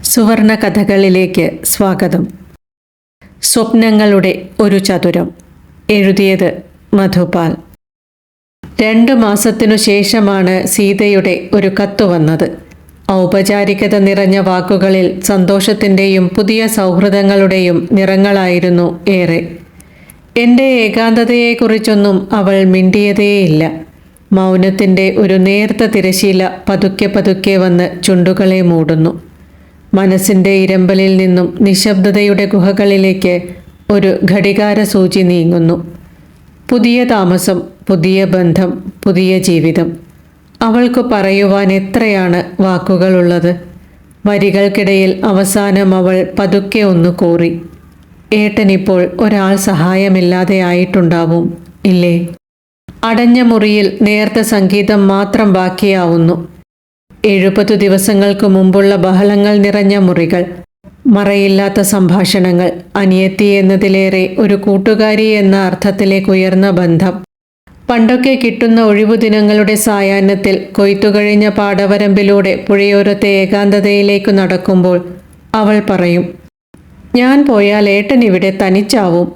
സുവർണ കഥകളിലേക്ക് സ്വാഗതം. സ്വപ്നങ്ങളുടെ ഒരു ചതുരം. എഴുതിയത് മധുപാൽ. 2 മാസത്തിനു ശേഷമാണ് സീതയുടെ ഒരു കത്ത് വന്നത്. ഔപചാരികത നിറഞ്ഞ വാക്കുകളിൽ സന്തോഷത്തിൻ്റെയും പുതിയ സൗഹൃദങ്ങളുടെയും നിറങ്ങളായിരുന്നു ഏറെ. എൻ്റെ ഏകാന്തതയെക്കുറിച്ചൊന്നും അവൾ മിണ്ടിയതേയില്ല. മൗനത്തിൻ്റെ ഒരു നേർത്ത തിരശീല പതുക്കെ പതുക്കെ വന്ന് ചുണ്ടുകളെ മൂടുന്നു. മനസ്സിൻ്റെ ഇരമ്പലിൽ നിന്നും നിശബ്ദതയുടെ ഗുഹകളിലേക്ക് ഒരു ഘടികാര സൂചി നീങ്ങുന്നു. പുതിയ താമസം, പുതിയ ബന്ധം, പുതിയ ജീവിതം. അവൾക്ക് പറയുവാൻ എത്രയാണ് വാക്കുകളുള്ളത്. വരികൾക്കിടയിൽ അവസാനം അവൾ പതുക്കെ ഒന്ന് കോറി. ഏട്ടനിപ്പോൾ ഒരാൾ സഹായമില്ലാതെ ആയിട്ടുണ്ടാവും, ഇല്ലേ? അടഞ്ഞ മുറിയിൽ നേർത്ത സംഗീതം മാത്രം ബാക്കിയാവുന്നു. 70 ദിവസങ്ങൾക്ക് മുമ്പുള്ള ബഹളങ്ങൾ നിറഞ്ഞ മുറികൾ, മറയില്ലാത്ത സംഭാഷണങ്ങൾ, അനിയത്തി എന്നതിലേറെ ഒരു കൂട്ടുകാരി എന്ന അർത്ഥത്തിലേക്ക് ഉയർന്ന ബന്ധം. പണ്ടൊക്കെ കിട്ടുന്ന ഒഴിവുദിനങ്ങളുടെ സായാഹ്നത്തിൽ കൊയ്ത്തുകഴിഞ്ഞ പാടവരമ്പിലൂടെ പുഴയോരത്തെ ഏകാന്തതയിലേക്ക് നടക്കുമ്പോൾ അവൾ പറയും, ഞാൻ പോയാൽ ഏട്ടൻ ഇവിടെ തനിച്ചാവും.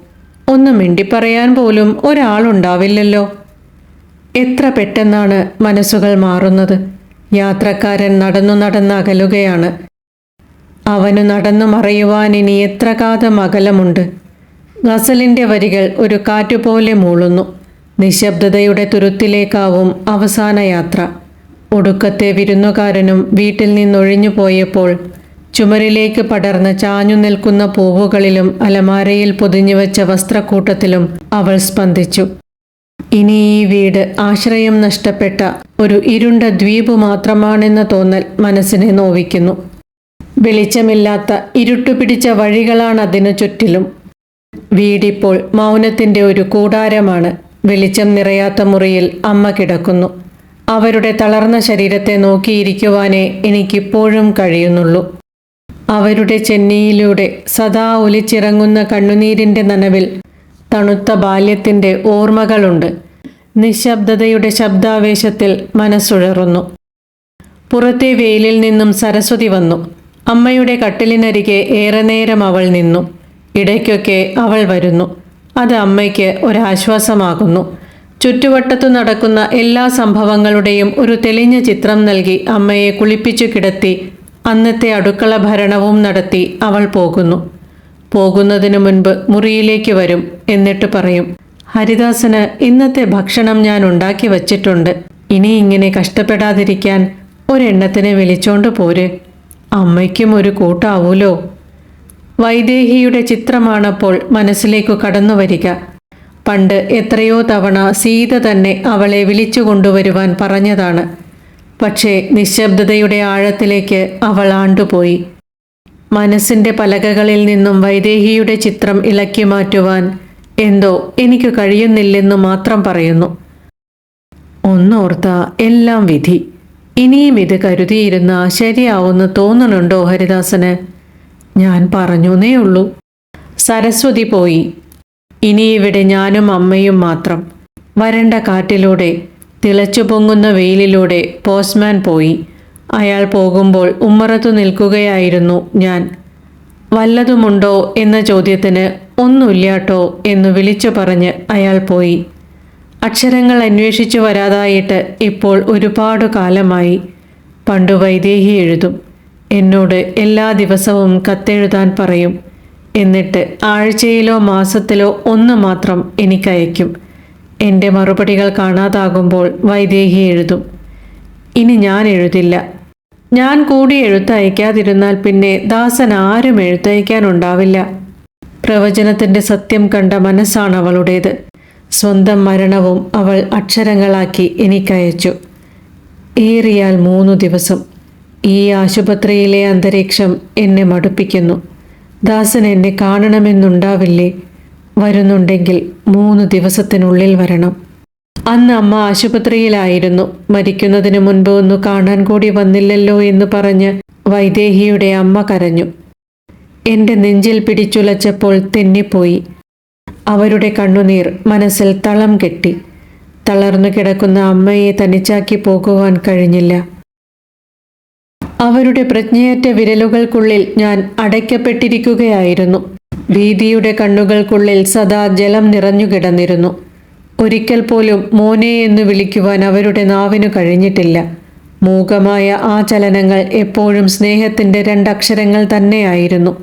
ഒന്ന് മിണ്ടിപ്പറയാൻ പോലും ഒരാളുണ്ടാവില്ലല്ലോ. എത്ര പെട്ടെന്നാണ് മനസ്സുകൾ മാറുന്നത്. യാത്രക്കാരൻ നടന്ന് അകലുകയാണ്. അവനു നടന്നു മറയുവാൻ ഇനി എത്ര കാതം അകലമുണ്ട്. ഗസലിൻ്റെ വരികൾ ഒരു കാറ്റുപോലെ മൂളുന്നു. നിശബ്ദതയുടെ തുരുത്തിലേക്കാവും അവസാന യാത്ര. ഒടുക്കത്തെ വിരുന്നുകാരനും വീട്ടിൽ നിന്നൊഴിഞ്ഞു പോയപ്പോൾ ചുമരിലേക്ക് പടർന്ന് ചാഞ്ഞു നിൽക്കുന്ന പൂവുകളിലും അലമാരയിൽ പൊതിഞ്ഞുവെച്ച വസ്ത്രക്കൂട്ടത്തിലും അവൾ സ്പന്ദിച്ചു. ഇനി ഈ വീട് ആശ്രയം നഷ്ടപ്പെട്ട ഒരു ഇരുണ്ട ദ്വീപ് മാത്രമാണെന്ന തോന്നൽ മനസ്സിനെ നോവിക്കുന്നു. വെളിച്ചമില്ലാത്ത ഇരുട്ടുപിടിച്ച വഴികളാണതിനു ചുറ്റിലും. വീടിപ്പോൾ മൗനത്തിൻ്റെ ഒരു കൂടാരമാണ്. വെളിച്ചം നിറയാത്ത മുറിയിൽ അമ്മ കിടക്കുന്നു. അവരുടെ തളർന്ന ശരീരത്തെ നോക്കിയിരിക്കുവാനേ എനിക്കിപ്പോഴും കഴിയുന്നുള്ളൂ. അവരുടെ ചെന്നിയിലൂടെ സദാ ഒലിച്ചിറങ്ങുന്ന കണ്ണുനീരിൻ്റെ നനവിൽ തണുത്ത ബാല്യത്തിൻ്റെ ഓർമ്മകളുണ്ട്. നിശബ്ദതയുടെ ശബ്ദാവേശത്തിൽ മനസ്സുഴറുന്നു. പുറത്തെ വെയിലിൽ നിന്നും സരസ്വതി വന്നു. അമ്മയുടെ കട്ടിലിനരികെ ഏറെ നേരം അവൾ നിന്നു. ഇടയ്ക്കൊക്കെ അവൾ വരുന്നു. അത് അമ്മയ്ക്ക് ഒരാശ്വാസമാകുന്നു. ചുറ്റുവട്ടത്തു നടക്കുന്ന എല്ലാ സംഭവങ്ങളുടെയും ഒരു തെളിഞ്ഞ ചിത്രം നൽകി അമ്മയെ കുളിപ്പിച്ചു കിടത്തി അന്നത്തെ അടുക്കള ഭരണവും നടത്തി അവൾ പോകുന്നതിനു മുൻപ് മുറിയിലേക്ക് വരും. എന്നിട്ട് പറയും, ഹരിദാസന് ഇന്നത്തെ ഭക്ഷണം ഞാൻ ഉണ്ടാക്കി വച്ചിട്ടുണ്ട്. ഇനി ഇങ്ങനെ കഷ്ടപ്പെടാതിരിക്കാൻ ഒരെണ്ണത്തിനെ വിളിച്ചോണ്ട് പോര്. അമ്മയ്ക്കും ഒരു കൂട്ടാവൂലോ. വൈദേഹിയുടെ ചിത്രമാണപ്പോൾ മനസ്സിലേക്കു കടന്നു വരിക. പണ്ട് എത്രയോ തവണ സീത തന്നെ അവളെ വിളിച്ചു കൊണ്ടുവരുവാൻ പറഞ്ഞതാണ്. പക്ഷേ നിശബ്ദതയുടെ ആഴത്തിലേക്ക് അവൾ ആണ്ടുപോയി. മനസ്സിൻ്റെ പലകകളിൽ നിന്നും വൈദേഹിയുടെ ചിത്രം ഇളക്കി മാറ്റുവാൻ എന്തോ എനിക്ക് കഴിയുന്നില്ലെന്നു മാത്രം പറയുന്നു. ഒന്നോർത്ത എല്ലാം വിധി. ഇനിയും ഇത് കരുതിയിരുന്ന ശരിയാവുമെന്ന് തോന്നുന്നുണ്ടോ ഹരിദാസന്? ഞാൻ പറഞ്ഞേ ഉള്ളൂ. സരസ്വതി പോയി. ഇനി ഇവിടെ ഞാനും അമ്മയും മാത്രം. വരണ്ട കാറ്റിലൂടെ, തിളച്ചു പൊങ്ങുന്ന വെയിലിലൂടെ പോസ്റ്റ്മാൻ പോയി. അയാൾ പോകുമ്പോൾ ഉമ്മറത്തു നിൽക്കുകയായിരുന്നു ഞാൻ. വല്ലതുമുണ്ടോ എന്ന ചോദ്യത്തിന് ഒന്നുമില്ലാട്ടോ എന്ന് വിളിച്ചു പറഞ്ഞ് അയാൾ പോയി. അക്ഷരങ്ങൾ അന്വേഷിച്ചു വരാതായിട്ട് ഇപ്പോൾ ഒരുപാട് കാലമായി. പണ്ടു വൈദേഹി എഴുതും. എന്നോട് എല്ലാ ദിവസവും കത്തെഴുതാൻ പറയും. എന്നിട്ട് ആഴ്ചയിലോ മാസത്തിലോ ഒന്ന് മാത്രം എനിക്കയക്കും. എൻ്റെ മറുപടികൾ കാണാതാകുമ്പോൾ വൈദേഹി എഴുതും. ഇനി ഞാൻ എഴുതില്ല. ഞാൻ കൂടി എഴുത്തയക്കാതിരുന്നാൽ പിന്നെ ദാസൻ ആരും എഴുത്തയക്കാനുണ്ടാവില്ല. പ്രവചനത്തിൻ്റെ സത്യം കണ്ട മനസ്സാണ് അവളുടേത്. സ്വന്തം മരണവും അവൾ അക്ഷരങ്ങളാക്കി എനിക്കയച്ചു. ഏറിയാൽ 3 ദിവസം. ഈ ആശുപത്രിയിലെ അന്തരീക്ഷം എന്നെ മടുപ്പിക്കുന്നു. ദാസൻ എന്നെ കാണണമെന്നുണ്ടാവില്ലേ? വരുന്നുണ്ടെങ്കിൽ 3 ദിവസത്തിനുള്ളിൽ വരണം. അന്ന് അമ്മ ആശുപത്രിയിലായിരുന്നു. മരിക്കുന്നതിന് മുൻപ് ഒന്ന് കാണാൻ കൂടി വന്നില്ലല്ലോ എന്ന് പറഞ്ഞ് വൈദേഹിയുടെ അമ്മ കരഞ്ഞു. എൻ്റെ നെഞ്ചിൽ പിടിച്ചുലച്ചപ്പോൾ തെന്നിപ്പോയി. അവരുടെ കണ്ണുനീർ മനസ്സിൽ തളം കെട്ടി. തളർന്നു കിടക്കുന്ന അമ്മയെ തനിച്ചാക്കി പോകുവാൻ കഴിഞ്ഞില്ല. അവരുടെ പ്രജ്ഞയറ്റ വിരലുകൾക്കുള്ളിൽ ഞാൻ അടയ്ക്കപ്പെട്ടിരിക്കുകയായിരുന്നു. ഭീതിയുടെ കണ്ണുകൾക്കുള്ളിൽ സദാ ജലം നിറഞ്ഞുകിടന്നിരുന്നു. ഒരിക്കൽ പോലും മോനെ എന്ന് വിളിക്കുവാൻ അവരുടെ നാവിനു കഴിഞ്ഞിട്ടില്ല. മൂകമായ ആ ചലനങ്ങൾ എപ്പോഴും സ്നേഹത്തിൻ്റെ രണ്ടക്ഷരങ്ങൾ തന്നെയായിരുന്നു.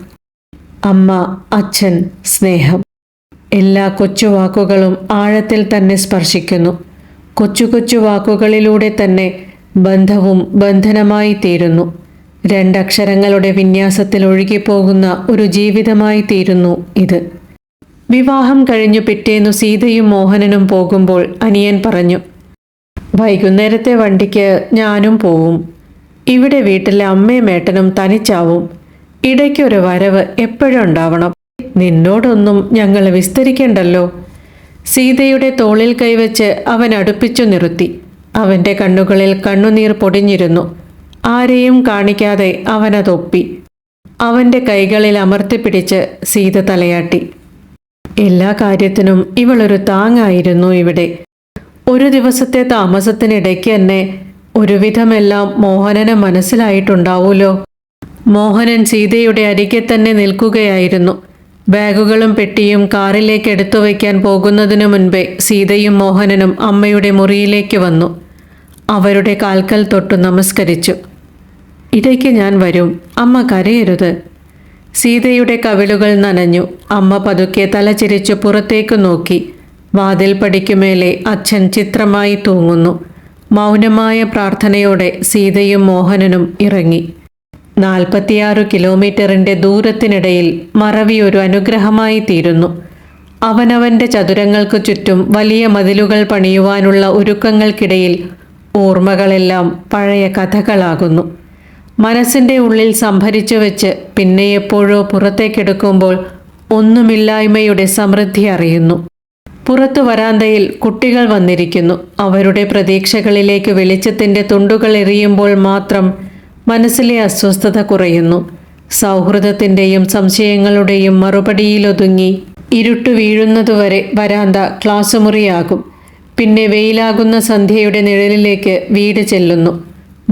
അമ്മ, അച്ഛൻ, സ്നേഹം. എല്ലാ കൊച്ചു വാക്കുകളും ആഴത്തിൽ തന്നെ സ്പർശിക്കുന്നു. കൊച്ചു കൊച്ചു വാക്കുകളിലൂടെ തന്നെ ബന്ധവും ബന്ധനമായി തീരുന്നു. രണ്ടക്ഷരങ്ങളുടെ വിന്യാസത്തിൽ ഒഴുകിപ്പോകുന്ന ഒരു ജീവിതമായി തീരുന്നു ഇത്. വിവാഹം കഴിഞ്ഞു പിറ്റേന്നു സീതയും മോഹനനും പോകുമ്പോൾ അനിയൻ പറഞ്ഞു, വൈകുന്നേരത്തെ വണ്ടിക്ക് ഞാനും പോവും. ഇവിടെ വീട്ടിലെ അമ്മയും ഏട്ടനും തനിച്ചാവും. ഇടയ്ക്കൊരു വരവ് എപ്പോഴും ഉണ്ടാവണം. നിന്നോടൊന്നും ഞങ്ങൾ വിസ്തരിക്കണ്ടല്ലോ. സീതയുടെ തോളിൽ കൈവച്ച് അവൻ അടുപ്പിച്ചു നിർത്തി. അവൻ്റെ കണ്ണുകളിൽ കണ്ണുനീർ പൊടിഞ്ഞിരുന്നു. ആരെയും കാണിക്കാതെ അവനതൊപ്പി. അവൻ്റെ കൈകളിൽ അമർത്തിപ്പിടിച്ച് സീത തലയാട്ടി. എല്ലാ കാര്യത്തിനും ഇവളൊരു താങ്ങായിരുന്നു ഇവിടെ. ഒരു ദിവസത്തെ താമസത്തിനിടയ്ക്ക് തന്നെ ഒരുവിധമെല്ലാം മോഹനന് മനസ്സിലായിട്ടുണ്ടാവൂലോ. മോഹനൻ സീതയുടെ അരികെ തന്നെ നിൽക്കുകയായിരുന്നു. ബാഗുകളും പെട്ടിയും കാറിലേക്ക് എടുത്തു വയ്ക്കാൻ പോകുന്നതിനു മുൻപേ സീതയും മോഹനനും അമ്മയുടെ മുറിയിലേക്ക് വന്നു. അവരുടെ കാൽക്കൽ തൊട്ടു നമസ്കരിച്ചു. ഇടയ്ക്ക് ഞാൻ വരും, അമ്മ കരയരുത്. സീതയുടെ കവിളുകൾ നനഞ്ഞു. അമ്മ പതുക്കെ തലചിരിച്ചു പുറത്തേക്ക് നോക്കി. വാതിൽ പടിക്കുമേലെ അച്ഛൻ ചിത്രമായി തൂങ്ങുന്നു. മൗനമായ പ്രാർത്ഥനയോടെ സീതയും മോഹനനും ഇറങ്ങി. 46 കിലോമീറ്ററിൻ്റെ ദൂരത്തിനിടയിൽ മറവി ഒരു അനുഗ്രഹമായി തീരുന്നു. അവനവൻ്റെ ചതുരങ്ങൾക്ക് ചുറ്റും വലിയ മതിലുകൾ പണിയുവാനുള്ള ഒരുക്കങ്ങൾക്കിടയിൽ ഓർമ്മകളെല്ലാം പഴയ കഥകളാകുന്നു. മനസ്സിൻ്റെ ഉള്ളിൽ സംഭരിച്ചു വെച്ച് പിന്നെ എപ്പോഴോ പുറത്തേക്കെടുക്കുമ്പോൾ ഒന്നുമില്ലായ്മയുടെ സമൃദ്ധി അറിയുന്നു. പുറത്തു വരാന്തയിൽ കുട്ടികൾ വന്നിരിക്കുന്നു. അവരുടെ പ്രതീക്ഷകളിലേക്ക് വെളിച്ചത്തിൻ്റെ തുണ്ടുകൾ എറിയുമ്പോൾ മാത്രം മനസ്സിലെ അസ്വസ്ഥത കുറയുന്നു. സൗഹൃദത്തിൻ്റെയും സംശയങ്ങളുടെയും മറുപടിയിലൊതുങ്ങി ഇരുട്ടു വീഴുന്നതുവരെ വരാന്ത ക്ലാസ് മുറിയാകും. പിന്നെ വെയിലാകുന്ന സന്ധ്യയുടെ നിഴലിലേക്ക് വീട് ചെല്ലുന്നു.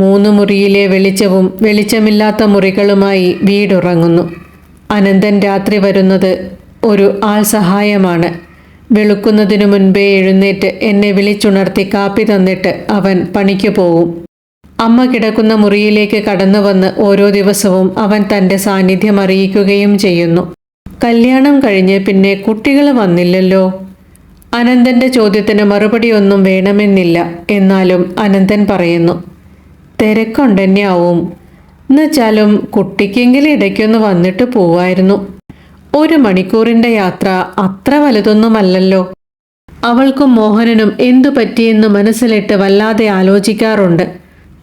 3 മുറിയിലെ വെളിച്ചവും വെളിച്ചമില്ലാത്ത മുറികളുമായി വീടുറങ്ങുന്നു. അനന്തൻ രാത്രി വരുന്നത് ഒരു ആൾ സഹായമാണ്. വെളുക്കുന്നതിനു മുൻപേ എഴുന്നേറ്റ് എന്നെ വിളിച്ചുണർത്തി കാപ്പി തന്നിട്ട് അവൻ പണിക്ക് പോവും. അമ്മ കിടക്കുന്ന മുറിയിലേക്ക് കടന്നു വന്ന് ഓരോ ദിവസവും അവൻ തൻ്റെ സാന്നിധ്യം അറിയിക്കുകയും ചെയ്യുന്നു. കല്യാണം കഴിഞ്ഞ് പിന്നെ കുട്ടികൾ വന്നില്ലല്ലോ. അനന്തൻ്റെ ചോദ്യത്തിന് മറുപടിയൊന്നും വേണമെന്നില്ല. എന്നാലും അനന്തൻ പറയുന്നു, തിരക്കുണ്ടെന്നെയാവും. എന്നുവെച്ചാലും കുട്ടിക്കെങ്കിലും ഇടയ്ക്കൊന്ന് വന്നിട്ട് പോവായിരുന്നു. 1 മണിക്കൂറിൻ്റെ യാത്ര അത്ര വലുതൊന്നുമല്ലല്ലോ. അവൾക്കും മോഹനനും എന്തു പറ്റിയെന്ന് മനസ്സിലിട്ട് വല്ലാതെ ആലോചിക്കാറുണ്ട്.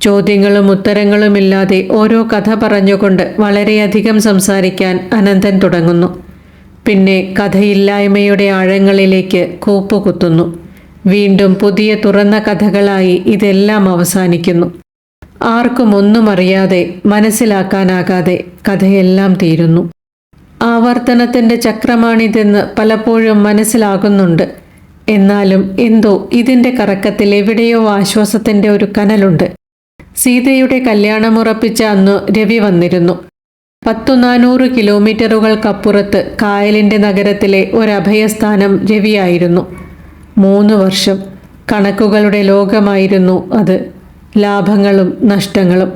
ചോദ്യങ്ങളും ഉത്തരങ്ങളുമില്ലാതെ ഓരോ കഥ പറഞ്ഞുകൊണ്ട് വളരെയധികം സംസാരിക്കാൻ അനന്തൻ തുടങ്ങുന്നു. പിന്നെ കഥയില്ലായ്മയുടെ ആഴങ്ങളിലേക്ക് കൂപ്പുകുത്തുന്നു. വീണ്ടും പുതിയ തുറന്ന കഥകളായി ഇതെല്ലാം അവസാനിക്കുന്നു. ആർക്കും ഒന്നും അറിയാതെ മനസ്സിലാക്കാനാകാതെ കഥയെല്ലാം തീരുന്നു. ആവർത്തനത്തിൻ്റെ ചക്രമാണിതെന്ന് പലപ്പോഴും മനസ്സിലാകുന്നുണ്ട്. എന്നാലും എന്തോ ഇതിൻ്റെ കറക്കത്തിൽ എവിടെയോ ആശ്വാസത്തിൻ്റെ ഒരു കനലുണ്ട്. സീതയുടെ കല്യാണമുറപ്പിച്ച അന്ന് രവി വന്നിരുന്നു. 400 കിലോമീറ്ററുകൾക്കപ്പുറത്ത് കായലിൻ്റെ നഗരത്തിലെ ഒരഭയസ്ഥാനം രവിയായിരുന്നു. 3 വർഷം കണക്കുകളുടെ ലോകമായിരുന്നു അത്. ലാഭങ്ങളും നഷ്ടങ്ങളും,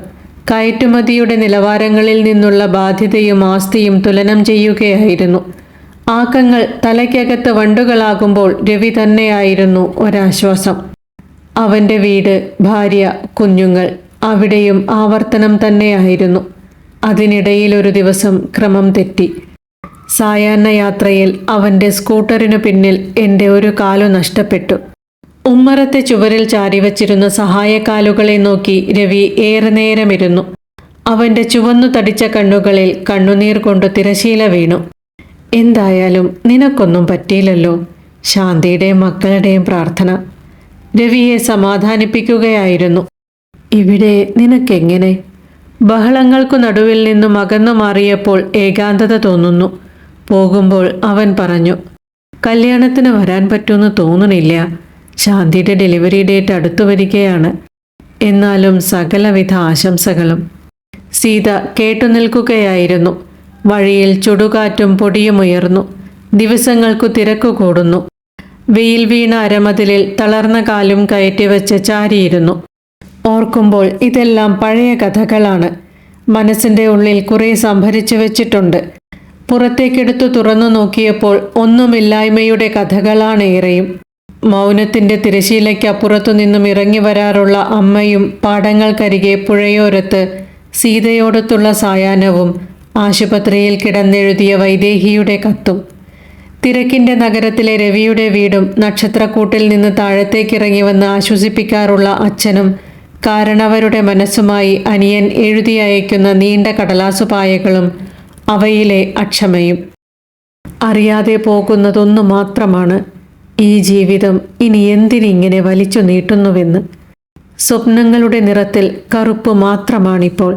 കയറ്റുമതിയുടെ നിലവാരങ്ങളിൽ നിന്നുള്ള ബാധ്യതയും ആസ്തിയും തുലനം ചെയ്യുകയായിരുന്നു. ആക്കങ്ങൾ തലയ്ക്കകത്ത് വണ്ടുകളാകുമ്പോൾ രവി തന്നെയായിരുന്നു ഒരാശ്വാസം. അവൻ്റെ വീട്, ഭാര്യ, കുഞ്ഞുങ്ങൾ, അവിടെയും ആവർത്തനം തന്നെയായിരുന്നു. അതിനിടയിൽ ഒരു ദിവസം ക്രമം തെറ്റി. സായാഹ്ന യാത്രയിൽ അവൻ്റെ സ്കൂട്ടറിനു പിന്നിൽ എൻ്റെ ഒരു കാലു നഷ്ടപ്പെട്ടു. ഉമ്മറത്തെ ചുവരിൽ ചാരിവച്ചിരുന്ന സഹായക്കാലുകളെ നോക്കി രവി ഏറെ നേരമിരുന്നു. അവൻ്റെ ചുവന്നു തടിച്ച കണ്ണുകളിൽ കണ്ണുനീർ കൊണ്ട് തിരശീല വീണു. എന്തായാലും നിനക്കൊന്നും പറ്റിയില്ലല്ലോ. ശാന്തിയുടെയും മക്കളുടെയും പ്രാർത്ഥന. രവിയെ സമാധാനിപ്പിക്കുകയായിരുന്നു. ഇവിടെ നിനക്കെങ്ങനെ? ബഹളങ്ങൾക്കു നടുവിൽ നിന്നും അകന്നു മാറിയപ്പോൾ ഏകാന്തത തോന്നുന്നു. പോകുമ്പോൾ അവൻ പറഞ്ഞു, കല്യാണത്തിന് വരാൻ പറ്റുമെന്ന് തോന്നണില്ല. ശാന്തിയുടെ ഡെലിവറി ഡേറ്റ് അടുത്തു വരികയാണ്. എന്നാലും സകലവിധ ആശംസകളും. സീത കേട്ടുനിൽക്കുകയായിരുന്നു. വഴിയിൽ ചുടുകാറ്റും പൊടിയുമുയർന്നു. ദിവസങ്ങൾക്കു തിരക്കു കൂടുന്നു. വെയിൽ വീണ അരമതിലിൽ തളർന്ന കാലും കയറ്റിവെച്ച് ചാരിയിരുന്നു. ഓർക്കുമ്പോൾ ഇതെല്ലാം പഴയ കഥകളാണ്. മനസ്സിൻ്റെ ഉള്ളിൽ കുറേ സംഭരിച്ചു വെച്ചിട്ടുണ്ട്. പുറത്തേക്കെടുത്തു തുറന്നു നോക്കിയപ്പോൾ ഒന്നുമില്ലായ്മയുടെ കഥകളാണ് ഏറെയും. മൗനത്തിൻ്റെ തിരശീലയ്ക്കപ്പുറത്തു നിന്നും ഇറങ്ങി വരാറുള്ള അമ്മയും, പാടങ്ങൾക്കരികെ പുഴയോരത്ത് സീതയോടൊത്തുള്ള സായാഹ്നവും, ആശുപത്രിയിൽ കിടന്നെഴുതിയ വൈദേഹിയുടെ കത്തും, തിരക്കിൻ്റെ നഗരത്തിലെ രവിയുടെ വീടും, നക്ഷത്രക്കൂട്ടിൽ നിന്ന് താഴത്തേക്കിറങ്ങി വന്ന് ആശ്വസിപ്പിക്കാറുള്ള അച്ഛനും, കാരണവരുടെ മനസ്സുമായി അനിയൻ എഴുതി അയക്കുന്ന നീണ്ട കടലാസുപായകളും, അവയിലെ അക്ഷമയും. അറിയാതെ പോകുന്നതൊന്നു മാത്രമാണ് ഈ ജീവിതം ഇനി എന്തിനിങ്ങനെ വലിച്ചു നീട്ടുന്നുവെന്ന്. സ്വപ്നങ്ങളുടെ നിറത്തിൽ കറുപ്പ് മാത്രമാണിപ്പോൾ.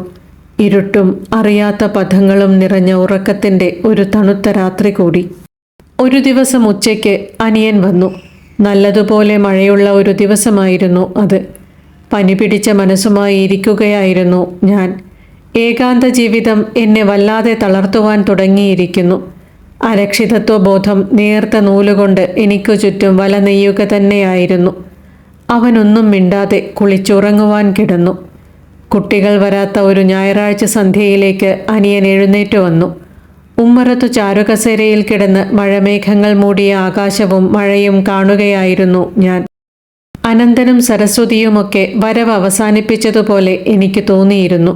ഇരുട്ടും അറിയാത്ത പഥങ്ങളും നിറഞ്ഞ ഉറക്കത്തിൻ്റെ ഒരു തണുത്ത രാത്രി കൂടി. ഒരു ദിവസം ഉച്ചയ്ക്ക് അനിയൻ വന്നു. നല്ലതുപോലെ മഴയുള്ള ഒരു ദിവസമായിരുന്നു അത്. പനി പിടിച്ച മനസ്സുമായി ഇരിക്കുകയായിരുന്നു ഞാൻ. ഏകാന്ത ജീവിതം എന്നെ വല്ലാതെ തളർത്തുവാൻ തുടങ്ങിയിരിക്കുന്നു. അരക്ഷിതത്വബോധം നേർത്ത നൂലുകൊണ്ട് എനിക്കു ചുറ്റും വല നെയ്യുക തന്നെയായിരുന്നു. അവനൊന്നും മിണ്ടാതെ കുളിച്ചുറങ്ങുവാൻ കിടന്നു. കുട്ടികൾ വരാത്ത ഒരു ഞായറാഴ്ച സന്ധ്യയിലേക്ക് അനിയൻ എഴുന്നേറ്റു വന്നു. ഉമ്മറത്തു ചാരുകസേരയിൽ കിടന്ന് മഴമേഘങ്ങൾ മൂടിയ ആകാശവും മഴയും കാണുകയായിരുന്നു ഞാൻ. അനന്തനും സരസ്വതിയുമൊക്കെ വരവ് അവസാനിപ്പിച്ചതുപോലെ എനിക്ക് തോന്നിയിരുന്നു.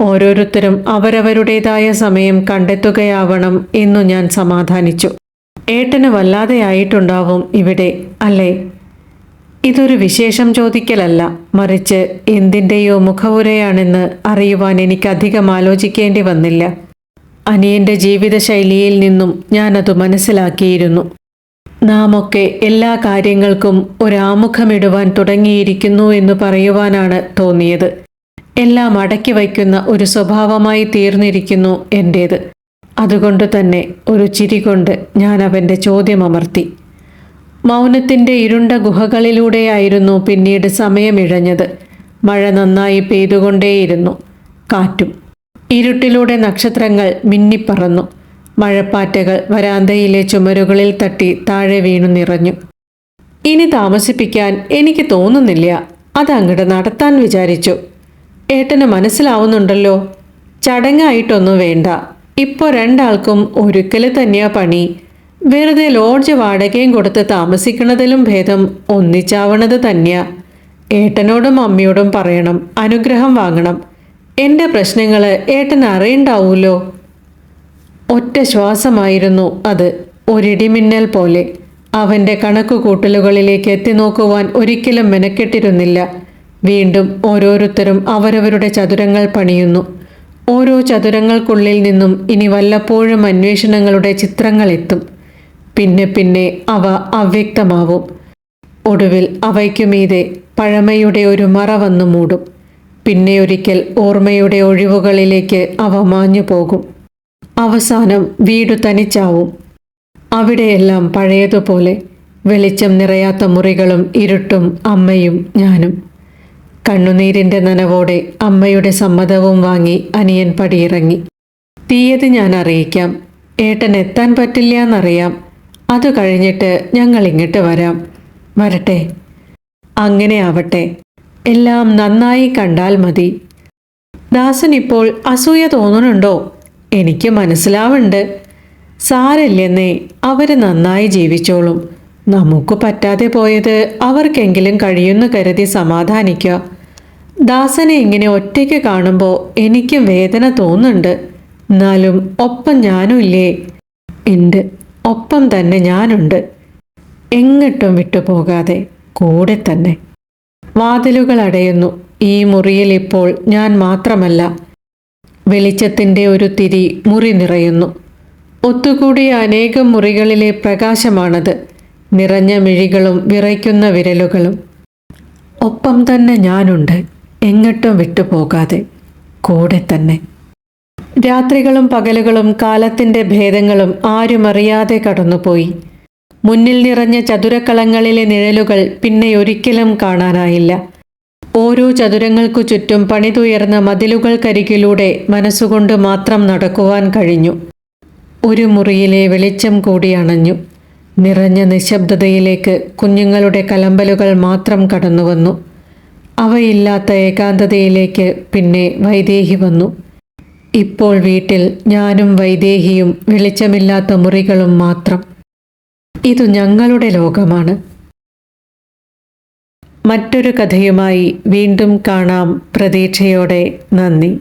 ഓരോരുത്തരും അവരവരുടേതായ സമയം കണ്ടെത്തുകയാവണം എന്നു ഞാൻ സമാധാനിച്ചു. ഏട്ടന് വല്ലാതെയായിട്ടുണ്ടാവും ഇവിടെ, അല്ലേ? ഇതൊരു വിശേഷം ചോദിക്കലല്ല, മറിച്ച് എന്തിൻ്റെയോ മുഖവുരയാണെന്ന് അറിയുവാൻ എനിക്കധികം ആലോചിക്കേണ്ടി വന്നില്ല. അനിയൻ്റെ ജീവിതശൈലിയിൽ നിന്നും ഞാനത് മനസ്സിലാക്കിയിരുന്നു. നാമൊക്കെ എല്ലാ കാര്യങ്ങൾക്കും ഒരാമുഖമിടുവാൻ തുടങ്ങിയിരിക്കുന്നു എന്ന് പറയുവാനാണ് തോന്നിയത്. എല്ലാം അടക്കി വയ്ക്കുന്ന ഒരു സ്വഭാവമായി തീർന്നിരിക്കുന്നു എൻ്റേത്. അതുകൊണ്ട് തന്നെ ഒരു ചിരി കൊണ്ട് ഞാൻ അവൻ്റെ ചോദ്യമമർത്തി. മൗനത്തിൻ്റെ ഇരുണ്ട ഗുഹകളിലൂടെയായിരുന്നു പിന്നീട് സമയമിഴഞ്ഞത്. മഴ നന്നായി പെയ്തുകൊണ്ടേയിരുന്നു. കാറ്റും. ഇരുട്ടിലൂടെ നക്ഷത്രങ്ങൾ മിന്നിപ്പറന്നു. മഴപ്പാറ്റകൾ വരാന്തയിലെ ചുമരുകളിൽ തട്ടി താഴെ വീണു നിറഞ്ഞു. ഇനി താമസിപ്പിക്കാൻ എനിക്ക് തോന്നുന്നില്ല. അതങ്ങട് നടത്താൻ വിചാരിച്ചു. ഏട്ടന് മനസ്സിലാവുന്നുണ്ടല്ലോ. ചടങ്ങായിട്ടൊന്നും വേണ്ട. ഇപ്പോൾ രണ്ടാൾക്കും ഒരിക്കൽ തന്നെയാ പണി. വെറുതെ ലോഡ്ജ് വാടകയും കൊടുത്ത് താമസിക്കണതിലും ഭേദം ഒന്നിച്ചാവണത് തന്നെയാ. ഏട്ടനോടും അമ്മയോടും പറയണം, അനുഗ്രഹം വാങ്ങണം. എൻ്റെ പ്രശ്നങ്ങൾ ഏട്ടൻ അറിയണ്ടാവൂലോ. ഒറ്റ ശ്വാസമായിരുന്നു അത്, ഒരിടിമിന്നൽ പോലെ. അവൻ്റെ കണക്കുകൂട്ടലുകളിലേക്ക് എത്തി നോക്കുവാൻ ഒരിക്കലും മെനക്കെട്ടിരുന്നില്ല. വീണ്ടും ഓരോരുത്തരും അവരവരുടെ ചതുരങ്ങൾ പണിയുന്നു. ഓരോ ചതുരങ്ങൾക്കുള്ളിൽ നിന്നും ഇനി വല്ലപ്പോഴും അന്വേഷണങ്ങളുടെ ചിത്രങ്ങളെത്തും. പിന്നെ പിന്നെ അവ അവ്യക്തമാവും. ഒടുവിൽ അവയ്ക്കുമീതെ പഴമയുടെ ഒരു മറ വന്നു മൂടും. പിന്നെ ഒരിക്കൽ ഓർമ്മയുടെ ഒഴിവുകളിലേക്ക് അവ മാഞ്ഞു പോകും. അവസാനം വീടു തനിച്ചാവും. അവിടെയെല്ലാം പഴയതുപോലെ വെളിച്ചം നിറയാത്ത മുറികളും ഇരുട്ടും അമ്മയും ഞാനും. കണ്ണുനീരിൻ്റെ നനവോടെ അമ്മയുടെ സമ്മതവും വാങ്ങി അനിയൻ പടിയിറങ്ങി. തീയതി ഞാൻ അറിയിക്കാം. ഏട്ടൻ എത്താൻ പറ്റില്ല എന്നറിയാം. അത് കഴിഞ്ഞിട്ട് ഞങ്ങൾ ഇങ്ങോട്ട് വരാം. വരട്ടെ? അങ്ങനെ ആവട്ടെ. എല്ലാം നന്നായി കണ്ടാൽ മതി. ദാസൻ ഇപ്പോൾ അസൂയ തോന്നുന്നുണ്ടോ? എനിക്ക് മനസ്സിലാവുന്നുണ്ട്. സാരല്ലെന്നേ, അവർ നന്നായി ജീവിച്ചോളും. നമുക്ക് പറ്റാതെ പോയത് അവർക്കെങ്കിലും കഴിയുന്നു കരുതി സമാധാനിക്കുക. ദാസനെ ഇങ്ങനെ ഒറ്റയ്ക്ക് കാണുമ്പോൾ എനിക്കും വേദന തോന്നുന്നുണ്ട്. എന്നാലും ഒപ്പം ഞാനും ഇല്ലേ? ഉണ്ട്, ഒപ്പം തന്നെ ഞാനുണ്ട്. എങ്ങോട്ടും വിട്ടുപോകാതെ കൂടെ തന്നെ. വാതിലുകൾ അടയുന്നു. ഈ മുറിയിൽ ഇപ്പോൾ ഞാൻ മാത്രമല്ല. വെളിച്ചത്തിൻ്റെ ഒരു തിരി മുറി നിറയുന്നു. ഒത്തുകൂടിയ അനേകം മുറികളിലെ പ്രകാശമാണത്. നിറഞ്ഞ മിഴികളും വിറയ്ക്കുന്ന വിരലുകളും. ഒപ്പം തന്നെ ഞാനുണ്ട്, എങ്ങോട്ടും വിട്ടുപോകാതെ കൂടെ തന്നെ. രാത്രികളും പകലുകളും കാലത്തിൻ്റെ ഭേദങ്ങളും ആരുമറിയാതെ കടന്നുപോയി. മുന്നിൽ നിറഞ്ഞ ചതുരക്കളങ്ങളിലെ നിഴലുകൾ പിന്നെ ഒരിക്കലും കാണാനായില്ല. ഓരോ ചതുരങ്ങൾക്കു ചുറ്റും പണിതുയർന്ന മതിലുകൾക്കരികിലൂടെ മനസ്സുകൊണ്ട് മാത്രം നടക്കുവാൻ കഴിഞ്ഞു. ഒരു മുറിയിലെ വെളിച്ചം കൂടി അണഞ്ഞു. നിറഞ്ഞ നിശബ്ദതയിലേക്ക് കുഞ്ഞുങ്ങളുടെ കലമ്പലുകൾ മാത്രം കടന്നുവന്നു. അവയില്ലാത്ത ഏകാന്തതയിലേക്ക് പിന്നെ വൈദേഹി വന്നു. ഇപ്പോൾ വീട്ടിൽ ഞാനും വൈദേഹിയും വെളിച്ചമില്ലാത്ത മുറികളും മാത്രം. ഇതു ഞങ്ങളുടെ ലോകമാണ്. മറ്റൊരു കഥയുമായി വീണ്ടും കാണാം. പ്രതീക്ഷയോടെ. നന്ദി.